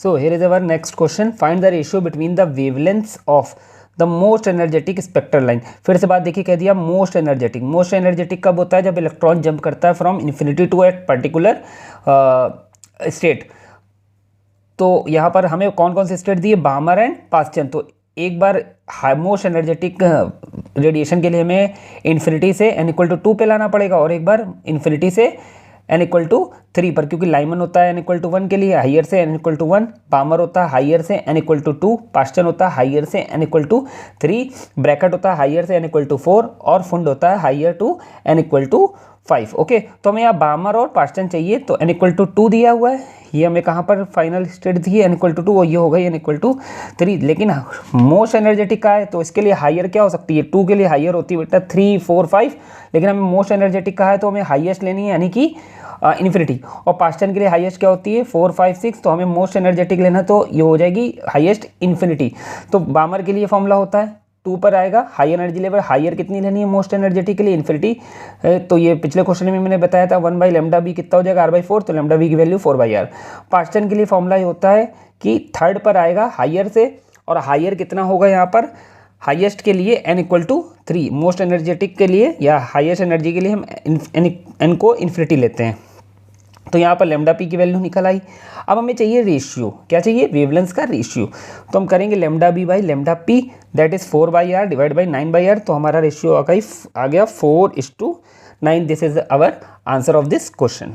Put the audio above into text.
So here is our next question. Find the ratio between the wavelengths of the most energetic spectral line. फिर से बात देखिए, कह दिया मोस्ट एनर्जेटिक. मोस्ट एनर्जेटिक कब होता है? जब इलेक्ट्रॉन जंप करता है from infinity to a particular state. तो यहाँ पर हमें कौन कौन से स्टेट दिए? Balmer and Paschen. तो एक बार मोस्ट एनर्जेटिक रेडिएशन के लिए हमें इन्फिनिटी से n इक्वल टू 2 पे लाना पड़ेगा, और एक बार इन्फिनिटी से n इक्वल टू 3 पर, क्योंकि लाइमन होता है n इक्वल टू 1 के लिए, हाइयर से n इक्वल टू 1, बामर होता है हाइयर से n इक्वल टू 2, पास्चन होता है हाइयर से n इक्वल टू 3, ब्रैकेट होता है हाइयर से n इक्वल टू 4, और फुंड होता है higher to n equal to 5. Okay, तो हमें यहाँ बामर और पास्चन चाहिए. तो n इक्वल टू 2 दिया हुआ है, ये हमें कहाँ पर फाइनल स्टेट दी है? n इक्वल टू 2, और ये हो गई n इक्वल टू 3. लेकिन मोस्ट एनर्जेटिक का है, तो इसके लिए हाइयर क्या हो सकती है? 2 के लिए हाइयर होती है बेटा 3, 4, 5. लेकिन हमें मोस्ट एनर्जेटिक का है, तो हमें हाइएस्ट लेनी है, यानी कि इन्फिनिटी. और पास्चन के लिए हाईएस्ट क्या होती है? 4, 5, 6. तो हमें मोस्ट एनर्जेटिक लेना, तो ये हो जाएगी हाईएस्ट इन्फिनिटी. तो बामर के लिए फॉर्मूला होता है 2 पर आएगा हाई एनर्जी लेवल. हाइयर कितनी लेनी है मोस्ट एनर्जेटिक के लिए? इन्फिनिटी. तो ये पिछले क्वेश्चन में मैंने बताया था 1/λb कितना हो जाएगा? r/4. तो λb की वैल्यू 4/r. पास्चन के लिए फॉर्मूला ये होता है कि थर्ड पर आएगा हाइयर से, और हाइयर कितना होगा यहाँ पर? हाईएस्ट के लिए n equal to 3. Most energetic के लिए या हाईएस्ट एनर्जी के लिए हम n को इन्फिनिटी लेते हैं. तो यहाँ पर λp की वैल्यू निकल आई. अब हमें चाहिए रेशियो. क्या चाहिए? वेवलेंथ का रेशियो. तो हम करेंगे λb/λp, that is 4/r divide by 9/r. तो हमारा रेशियो आ गया 4:9. This is our answer of this question.